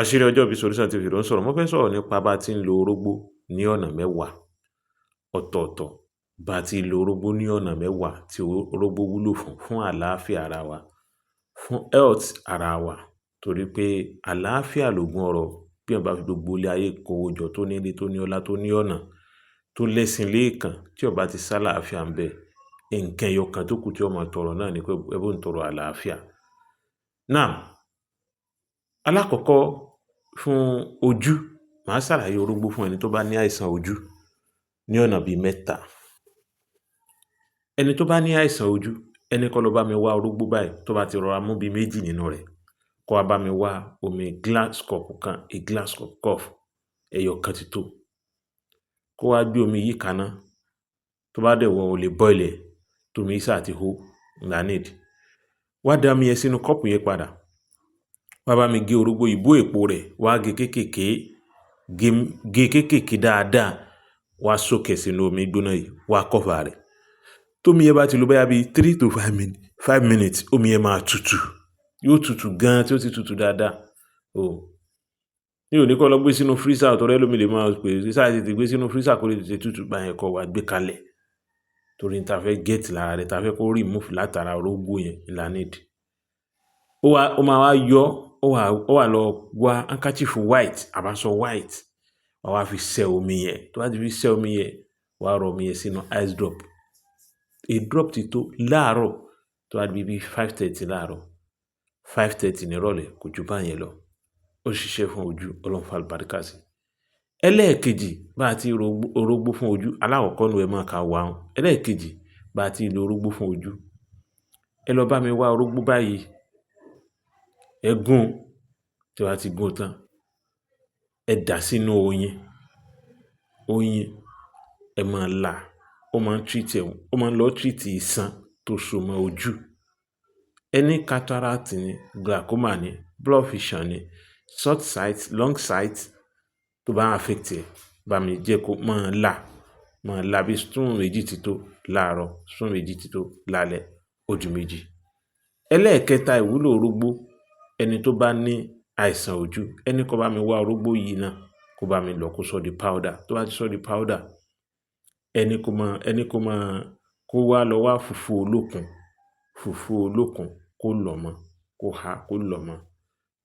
Àṣírí ọjọ́ bí Solution TV ló ń sọ̀rọ̀. Mo fẹ́ sọ̀rọ̀ nípa bá ti ń lo orógbó ní ọ̀nà mẹ́wàá ọ̀tọ̀ọ̀tọ̀. Bá ti lo orógbó ní ọ̀nà mẹ́wàá tí orógbó wúlò fún àlàáfíà ara wa, fún health ara wa. Torí pé àlàáfíà lògùn ọrọ̀. Bí èèyàn bá fi gbogbo ilé ayé kówó jọ tó ní ilé, tó ní ọlá, tó ní ọ̀nà, tó lẹ́sìn léèkàn, tí ó bá ti sá àlàáfíà ń bẹ, nǹkan ẹyọ kan tó kù tí ó máa tọrọ náà ni pé ẹ bá ń tọrọ àlàáfíà. Now, alákọ̀ọ́kọ́ fún ojú, màá ṣàlàyé orógbó fún ẹni tó bá ní àìsàn ojú ní ọ̀nà bí mẹ́ta. Ẹni tó bá ní àìsàn ojú, ẹni kó lọ bá mi wá orógbó báyìí, tó bá ti rọra mú bí méjì nínú rẹ̀, kó wá bá mi wá omi glass cup kan, a glass cup cough, ẹyọ kan ti tó. Kó wá gbé omi yìí kaná, tó bá dẹ̀ wọ́n o lè boil ẹ̀, tómi yìí ṣáà ti hó, la need. Wá da omi yẹn sínú kọ́ọ̀pù yẹn padà. Wá bá mi gé orógbó yìí, bó èpo rẹ̀, wá gé kéékèèké, gé kéékèèké dáadáa, wá soak ẹ̀ sínú omi gbóná yìí, wá cover rẹ̀. Tómi yẹn bá ti lò bóyá bí 3 to 5 minutes, omi yẹn máa tutù. Yóò tutù gan tí ó ti tutù dáadáa. Mi ò ní kó lọ gbé sínú freezer, torí ẹlòmíì lè máa pè é, ṣáà tètè gbé sínú freezer kó lè tètè tutù, bá yẹn kó wá gbé kalẹ̀. Torí n ta fẹ́ get lára rẹ̀, ta fẹ́ kó remove látara orógbó yẹn, la need. Ó máa wá yọ, ó wá lọ wá handkerchief white, àbáṣọ white, wá wá fi ṣẹ́ omi yẹn. Tó bá ti fi ṣẹ́ omi yẹn, wá rọ omi yẹn sínú ice drop. A drop ti tó láàárọ̀, tó bá di bí 5:30 láàárọ̀, 5:30 nírọ̀lẹ́, kò ju bá yẹn lọ. Ó ṣiṣẹ́ fún ojú, Ọlọ́run fi àlùbáríkà sí. Ẹlẹ́ẹ̀kejì, bá ti lo orógbó fún ojú, alákọ̀ọ́kọ́ nú ẹ máa ka wá hun. Ẹlẹ́ẹ̀kejì, bá ti lo orógbó fún ojú, ẹ lọ bá mi wá orógbó báyìí, ẹ gún, tí wá ti gún tán, ẹ dà sínú oyin. Oyin, ẹ máa là, ó máa ń treat ẹ̀, ó máa ń lọ treat ìṣàn tó so mọ́ ojú. Ẹni cataract ni, glaucoma ni, blood vision ni, short sight, long sight, tó bá affect ẹ̀, bá mi jẹ́ kó máa là bí spoon méjì ti tó láàárọ̀, spoon méjì ti tó lálẹ́, ó di méjì. Ẹlẹ́ẹ̀kẹta ìwúlò orógbó, ẹni tó bá ní àìsàn ojú, ẹni kó bá mi wá orógbó yìí náà, kó bá mi lọ kó sọ di powder. Tó bá ti sọ di powder, kó wá lọ wá fùfú olókun, kó lọ̀ mọ́, kó há, kó lọ̀ mọ́,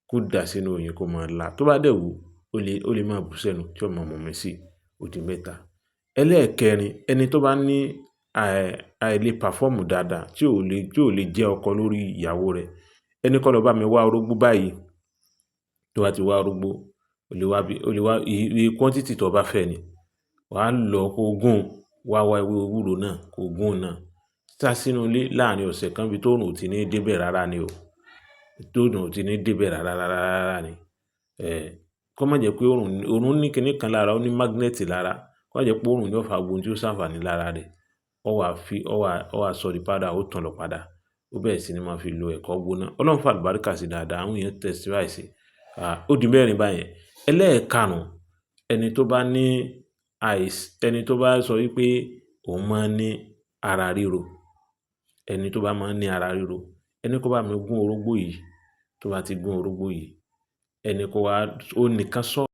kó dà sínú oyin, kó máa là. Tó bá dẹ̀ wù, ó lè máa bù sẹ́nu tí ó máa mú mi sí, ó di mẹ́ta. Ẹlẹ́ẹ̀kẹrin, ẹni tó bá ní àìlè perform dáadáa, tí ò lè jẹ́ ọkọ lórí ìyàwó rẹ̀, ẹni kó lọ bá mi wá orógbó báyìí. Tó bá ti wá orógbó, ó lè wá iye quantity tó bá fẹ́ ni. Wà á lọ kó gún, wá ewé ewúro náà, kó gún náà. Sá sínú ilé láàárín ọ̀sẹ̀ kan bí t'óòrùn ò ti ní dé bẹ̀ rárá ni o. T'óòrùn ò ti ní dé bẹ̀ rárá ni. Kó má jẹ́ pé òòrùn ní kinní kan lára, ó ní magnet lára. Kó má jẹ́ pé òòrùn ni ó fa gbogbo ohun tí ó ṣàǹfààní lára rẹ̀. Ó wá sọ di powder, ó tán lọ padà. Ó bẹ̀rẹ̀ sí ní máa fi lo ẹ̀kọ́ gbóná. Ọlọ́run fi àlùbáríkà sí dáadáa, àwọn èèyàn testify sí. Ó di mẹ́rin báyẹn. Ẹlẹ́ẹ̀karùn-ún, ẹni tó bá sọ wípé òun máa ń ní ara ríro, ẹni tó bá máa ń ní ara ríro, ẹni kó bá mi gún orógbó yìí. Tó bá ti gún orógbó yìí, ẹni kó wá, ó nìkan sọ